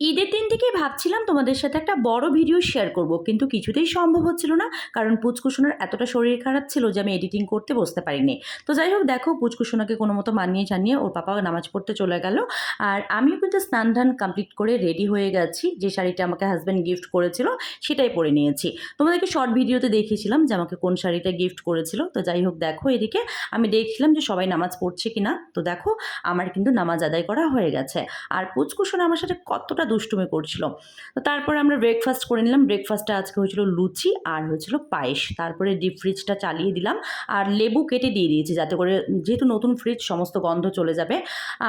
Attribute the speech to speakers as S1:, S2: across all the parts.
S1: ঈদের দিন থেকেই ভাবছিলাম তোমাদের সাথে একটা বড় ভিডিও শেয়ার করব, কিন্তু কিছুতেই সম্ভব হচ্ছিল না। কারণ পুচকুসোনার এতটা শরীর খারাপ ছিল যে আমি এডিটিং করতে বসতে পারিনি। তো যাই হোক, দেখো পুচকুসোনাকে কোনো মতো মানিয়ে জানিয়ে ওর পাপা নামাজ পড়তে চলে গেল। আর আমিও কিন্তু স্নান ধান কমপ্লিট করে রেডি হয়ে গেছি। যে শাড়িটা আমাকে হাজব্যান্ড গিফট করেছিল সেটাই পরে নিয়েছি। তোমাদেরকে শর্ট ভিডিওতে দেখিয়েছিলাম যে আমাকে কোন শাড়িটা গিফট করেছিল। তো যাই হোক, দেখো এদিকে আমি দেখছিলাম যে সবাই নামাজ পড়ছে কিনা। তো দেখো আমার কিন্তু নামাজ আদায় করা হয়ে গেছে। আর পুচকুসোনা আমার সাথে কতটা দুষ্টুমি করছিল। তো তারপরে আমরা ব্রেকফাস্ট করে নিলাম। ব্রেকফাস্টে আজকে হয়েছিল লুচি আর হয়েছিল পায়েস। তারপরে ডিপ ফ্রিজটা চালিয়ে দিলাম আর লেবু কেটে দিয়ে দিয়েছি, যাতে করে যেহেতু নতুন ফ্রিজ সমস্ত গন্ধ চলে যাবে।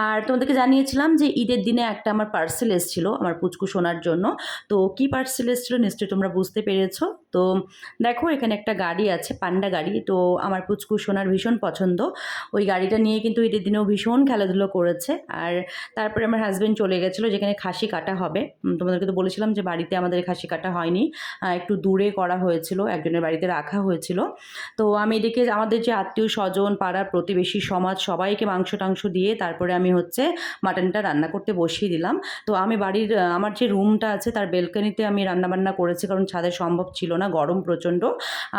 S1: আর তোমাদেরকে জানিয়েছিলাম যে ঈদের দিনে একটা আমার পার্সেল এসেছিল আমার পুচকু শোনার জন্য। তো কি পার্সেল এসেছিল নিশ্চয়ই তোমরা বুঝতে পেরেছো। তো দেখো এখানে একটা গাড়ি আছে, পান্ডা গাড়ি। তো আমার পুচকু সোনার ভীষণ পছন্দ। ওই গাড়িটা নিয়ে কিন্তু ঈদের দিনেও ভীষণ খেলাধুলো করেছে। আর তারপরে আমার হাজব্যান্ড চলে গেছিলো যেখানে খাসি কাটা হবে। তোমাদেরকে তো বলেছিলাম যে বাড়িতে আমাদের খাসি কাটা হয়নি, একটু দূরে করা হয়েছিল, একজনের বাড়িতে রাখা হয়েছিল। তো আমি এদিকে আমাদের যে আত্মীয় স্বজন, পাড়ার প্রতিবেশী সমাজ সবাইকে মাংস টাংস দিয়ে তারপরে আমি হচ্ছে মাটনটা রান্না করতে বসিয়ে দিলাম। তো আমি বাড়ির আমার যে রুমটা আছে তার বেলকনিতে আমি রান্নাবান্না করেছি, কারণ ছাদে সম্ভব ছিল না, গরম প্রচণ্ড।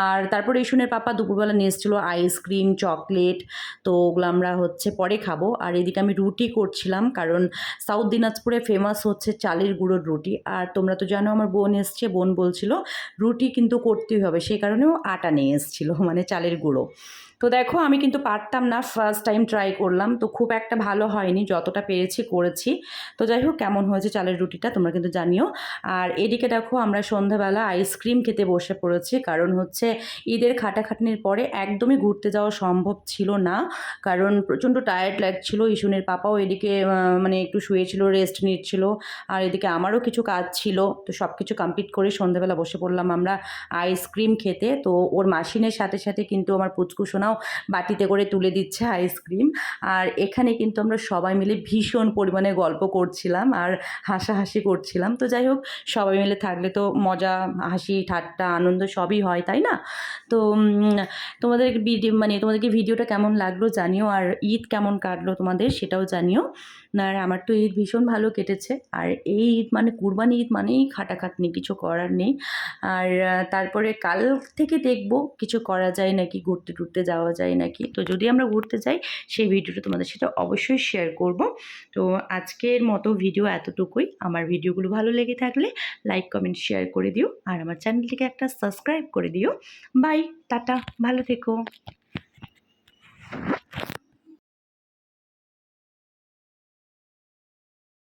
S1: আর তারপরে ইসুনের পাপা দুপুরবেলা নিয়ে এসেছিলো আইসক্রিম, চকলেট। তো ওগুলো আমরা হচ্ছে পরে খাবো। আর এদিকে আমি রুটি করছিলাম, কারণ সাউথ দিনাজপুরে ফেমাস হচ্ছে চালের গুঁড়োর রুটি। আর তোমরা তো জানো আমার বোন এসছে, বোন বলছিল রুটি কিন্তু করতেই হবে, সেই কারণেও আটা নিয়ে এসেছিলো, মানে চালের গুঁড়ো। তো দেখো আমি কিন্তু পারতাম না, ফার্স্ট টাইম ট্রাই করলাম, তো খুব একটা ভালো হয়নি, যতটা পেরেছি করেছি। তো যাই হোক, কেমন হয়েছে চালের রুটিটা তোমরা কিন্তু জানিও। আর এদিকে দেখো আমরা সন্ধ্যাবেলা আইসক্রিম খেতে বসে পড়েছি, কারণ হচ্ছে ঈদের খাটাখাটনির পরে একদমই ঘুরতে যাওয়া সম্ভব ছিল না, কারণ প্রচণ্ড টায়ার্ড লাগছিল। ইসুনের পাপাও এদিকে মানে একটু শুয়েছিল, রেস্ট নিচ্ছিল। আর এদিকে আমারও কিছু কাজ ছিল। তো সব কিছু কমপ্লিট করে সন্ধ্যাবেলা বসে পড়লাম আমরা আইসক্রিম খেতে। তো ওর মাসিনের সাথে সাথে কিন্তু আমার পুচকু সোনাও বাটিতে করে তুলে দিচ্ছে আইসক্রিম। আর এখানে কিন্তু আমরা সবাই মিলে ভীষণ পরিমাণে গল্প করছিলাম আর হাসাহাসি করছিলাম। তো যাই হোক, সবাই মিলে থাকলে তো মজা, হাসি ঠাট্টা আনন্দ সবই হয়, তাই না? তো তোমাদের তোমাদেরকে ভিডিওটা কেমন লাগলো জানিও, আর ঈদ কেমন কাটলো তোমাদের সেটাও জানিও। আর আমার তো ঈদ ভীষণ ভালো কেটেছে। আর এই ঈদ মানে কুরবানি ঈদ মানেই খাটাখাটনি, কিছু করার নেই। আর তারপরে কাল থেকে দেখব কিছু করা যায় নাকি, ঘুরতে টুরতে যাওয়া যায় নাকি। তো যদি আমরা ঘুরতে যাই সেই ভিডিওটা তোমাদের সাথে অবশ্যই শেয়ার করব। তো আজকের মতো ভিডিও এতটুকুই। আমার ভিডিওগুলো ভালো লেগে থাকলে লাইক কমেন্ট শেয়ার করে দিও, আর আমার চ্যানেলটিকে একটা সাবস্ক্রাইব করে দিও। বাই, টাটা, ভালো থেকো।